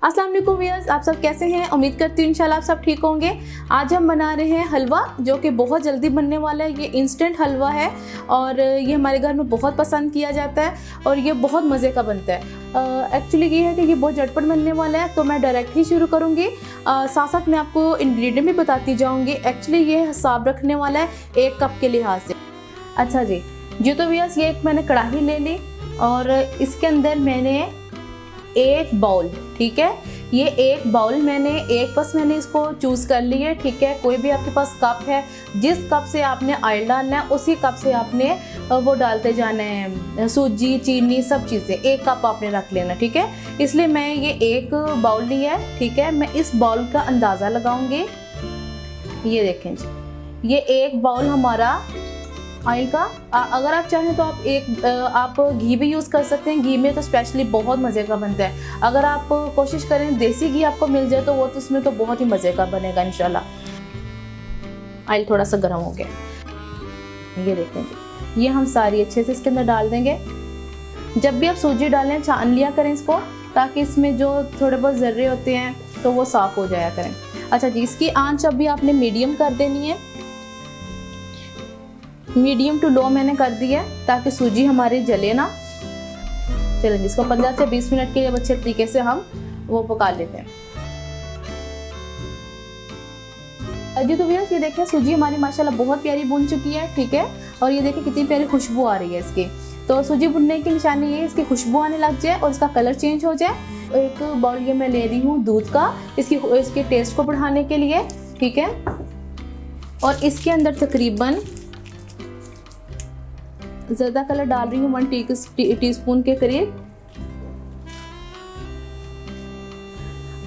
अस्सलाम वालेकुम व्यूअर्स, आप सब कैसे हैं। उम्मीद करती हूँ इंशाल्लाह आप सब ठीक होंगे। आज हम बना रहे हैं हलवा, जो कि बहुत जल्दी बनने वाला है। ये इंस्टेंट हलवा है और ये हमारे घर में बहुत पसंद किया जाता है और ये बहुत मज़े का बनता है। एक्चुअली ये है कि ये बहुत झटपट बनने वाला है, तो मैं डायरेक्ट ही शुरू करूँगी। साथ साथ मैं आपको इंग्रेडिएंट भी बताती जाऊँगी। एक्चुअली ये हिसाब रखने वाला है 1 कप के लिहाज से। अच्छा जी तो व्यूअर्स, ये एक मैंने कढ़ाई ले ली और इसके अंदर मैंने 1 बाउल, ठीक है, ये 1 बाउल मैंने इसको चूज़ कर लिया है, ठीक है। कोई भी आपके पास कप है, जिस कप से आपने ऑयल डालना है उसी कप से आपने वो डालते जाना है, सूजी, चीनी, सब चीज़ें 1 कप आपने रख लेना, ठीक है। इसलिए मैं ये 1 बाउल लिया है, ठीक है। मैं इस बाउल का अंदाज़ा लगाऊंगी। ये देखें जी, ये 1 बाउल हमारा ऑयल का। अगर आप चाहें तो आप घी भी यूज़ कर सकते हैं। घी में तो स्पेशली बहुत मज़े का बनता है। अगर आप कोशिश करें देसी घी आपको मिल जाए तो वो तो उसमें तो बहुत ही मज़े का बनेगा इंशाल्लाह। ऑयल थोड़ा सा गर्म हो गया। ये देखें जी, ये हम सारी अच्छे से इसके अंदर डाल देंगे। जब भी आप सूजी डालें छान लिया करें इसको, ताकि इसमें जो थोड़े बहुत ज़र्रे होते हैं तो वो साफ़ हो जाया करें। अच्छा जी, इसकी आंच अभी आपने मीडियम कर देनी है। मीडियम टू लो मैंने कर दिया ताकि सूजी हमारी जले ना। चलें, इसको 15 से 20 मिनट के लिए अच्छे तरीके से हम वो पका लेते हैं। जी तो भैया, ये देखें सूजी हमारी माशाल्लाह बहुत प्यारी भुन चुकी है, ठीक है। और ये देखें कितनी प्यारी खुशबू आ रही है इसकी। तो सूजी भुनने की निशानी ये है, इसकी खुशबू आने लग जाए और इसका कलर चेंज हो जाए। 1 बाउल ये मैं ले रही हूँ दूध का, इसके टेस्ट को बढ़ाने के लिए, ठीक है। और इसके अंदर तकरीबन ज़्यादा कलर डाल रही हूँ 1 टीस्पून के करीब।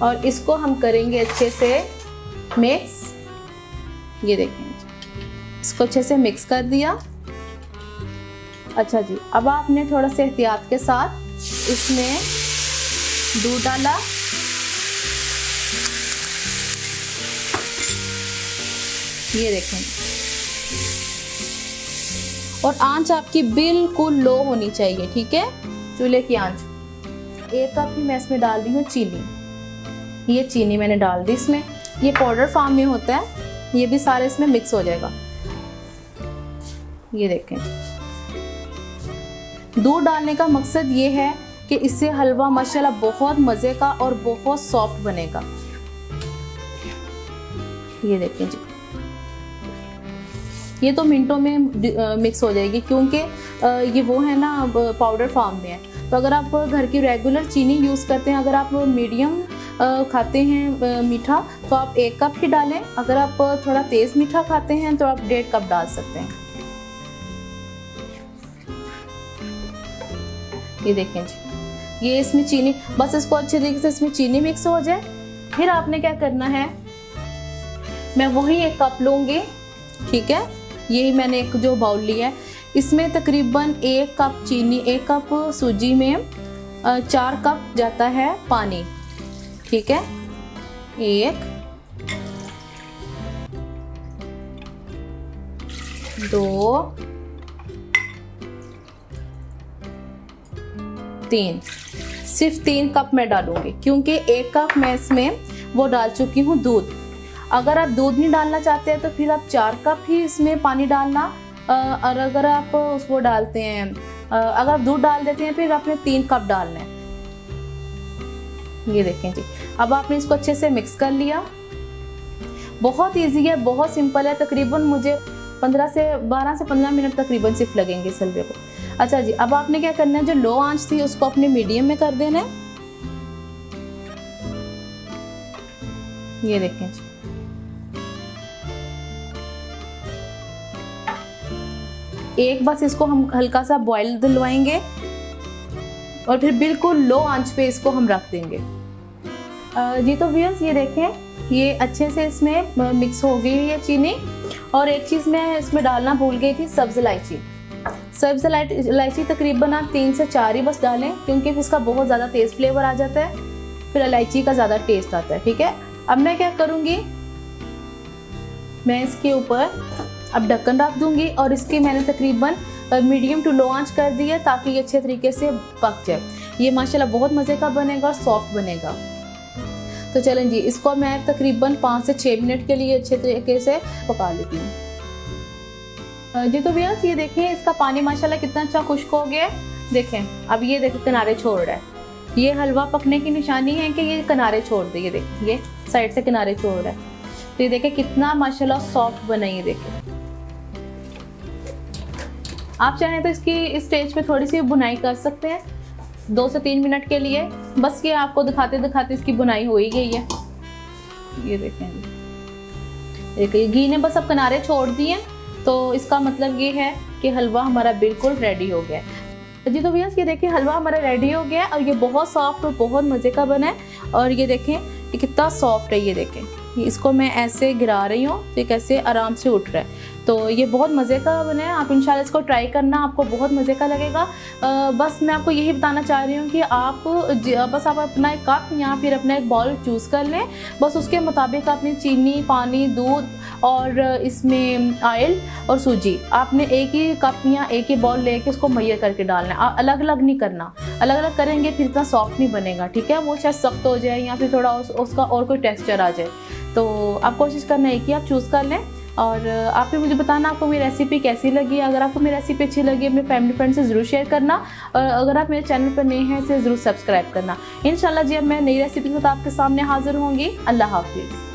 और इसको हम करेंगे अच्छे से मिक्स। ये देखें, इसको अच्छे से मिक्स कर दिया। अच्छा जी, अब आपने थोड़ा सा एहतियात के साथ इसमें दूध डाला। ये देखें, और आंच आपकी बिल्कुल लो होनी चाहिए, ठीक है, चूल्हे की आंच। 1 कप ही मैं इसमें डाल रही हूँ चीनी। ये चीनी मैंने डाल दी इसमें। ये पाउडर फॉर्म में होता है, ये भी सारे इसमें मिक्स हो जाएगा। ये देखें, दूध डालने का मकसद ये है कि इससे हलवा माशाल्लाह बहुत मज़े का और बहुत सॉफ्ट बनेगा। ये देखें जी, ये तो मिनटों में मिक्स हो जाएगी, क्योंकि ये वो है ना पाउडर फॉर्म में है। तो अगर आप घर की रेगुलर चीनी यूज़ करते हैं, अगर आप मीडियम खाते हैं मीठा, तो आप 1 कप ही डालें। अगर आप थोड़ा तेज़ मीठा खाते हैं तो आप 1.5 कप डाल सकते हैं। ये देखें जी, ये इसमें चीनी, बस इसको अच्छे तरीके से इसमें चीनी मिक्स हो जाए। फिर आपने क्या करना है, मैं वही 1 कप लूँगी, ठीक है। यही मैंने एक जो बाउल लिया है, इसमें तकरीबन 1 कप चीनी, 1 कप सूजी में 4 कप जाता है पानी, ठीक है। 1 2 3, सिर्फ 3 कप मैं डालूंगी, क्योंकि 1 कप मैं इसमें वो डाल चुकी हूँ दूध। अगर आप दूध नहीं डालना चाहते हैं तो फिर आप 4 कप ही इसमें पानी डालना। और अगर आप उसको डालते हैं, अगर आप दूध डाल देते हैं फिर आपने 3 कप डालना है। ये देखें जी, अब आपने इसको अच्छे से मिक्स कर लिया। बहुत इजी है, बहुत सिंपल है। तकरीबन मुझे 12 से 15 मिनट तकरीबन सिर्फ लगेंगे इस हलवे को। अच्छा जी, अब आपने क्या करना है, जो लो आंच थी उसको अपने मीडियम में कर देना है। ये देखें जी, एक बस इसको हम हल्का सा बॉईल दिलवाएंगे और फिर बिल्कुल लो आंच पे इसको हम रख देंगे। जी तो व्यूअर्स, ये देखें, ये अच्छे से इसमें मिक्स हो गई है चीनी। और एक चीज़ मैं इसमें डालना भूल गई थी, सब्ज़ इलायची। सब्ज़ इलायची तकरीबन आप 3 से 4 ही बस डालें, क्योंकि इसका बहुत ज़्यादा तेज़ फ्लेवर आ जाता है, फिर इलायची का ज़्यादा टेस्ट आता है, ठीक है। अब मैं क्या करूँगी, मैं इसके ऊपर अब ढक्कन रख दूंगी और इसकी मैंने तकरीबन मीडियम टू लो आंच कर दी है, ताकि ये अच्छे तरीके से पक जाए। ये माशाल्लाह बहुत मज़े का बनेगा और सॉफ्ट बनेगा। तो चलें जी, इसको मैं तकरीबन 5 से 6 मिनट के लिए अच्छे तरीके से पका लेती हूँ। जी तो भैया ये देखें, इसका पानी माशाल्लाह कितना अच्छा खुश्क हो गया है। देखें अब ये देखें किनारे छोड़ रहा है। ये हलवा पकने की निशानी है कि ये किनारे छोड़ दे। ये देखें ये साइड से किनारे छोड़ रहा है। तो ये देखें कितना माशाल्लाह सॉफ्ट बना। ये देखें, आप चाहें तो इसकी इस स्टेज पे थोड़ी सी बुनाई कर सकते हैं 2 से 3 मिनट के लिए। बस ये आपको दिखाते दिखाते इसकी बुनाई हो ही गई है। ये देखें, देखिए घी ने बस अब किनारे छोड़ दिए, तो इसका मतलब ये है कि हलवा हमारा बिल्कुल रेडी हो गया है। जी तो भैया ये देखिए हलवा हमारा रेडी हो गया है और ये बहुत सॉफ्ट और बहुत मज़े का बना है। और ये देखें ये कितना सॉफ्ट है। ये देखें इसको मैं ऐसे गिरा रही हूँ तो ये कैसे आराम से उठ रहा है। तो ये बहुत मज़े का बना है। आप इंशाल्लाह इसको ट्राई करना, आपको बहुत मज़े का लगेगा। बस मैं आपको यही बताना चाह रही हूँ कि आप अपना एक कप या फिर अपना एक बाउल चूज़ कर लें। बस उसके मुताबिक आपने चीनी, पानी, दूध और इसमें ऑयल और सूजी आपने एक ही कप या एक ही बाउल लेके उसको मैयर करके डालना है। अलग अलग नहीं करना, अलग अलग करेंगे फिर इतना सॉफ्ट नहीं बनेगा, ठीक है। वो शायद सख्त हो जाए या फिर थोड़ा उसका और कोई टेक्सचर आ जाए। तो आप कोशिश करना है कि आप चूज़ कर लें। और आप भी मुझे बताना आपको मेरी रेसिपी कैसी लगी। अगर आपको मेरी रेसिपी अच्छी लगी अपने फैमिली फ्रेंड से ज़रूर शेयर करना। और अगर आप मेरे चैनल पर नए हैं इसे ज़रूर सब्सक्राइब करना। इंशाल्लाह जी अब मैं नई रेसिपी के साथ आपके सामने हाज़िर होंगी। अल्लाह हाफिज़।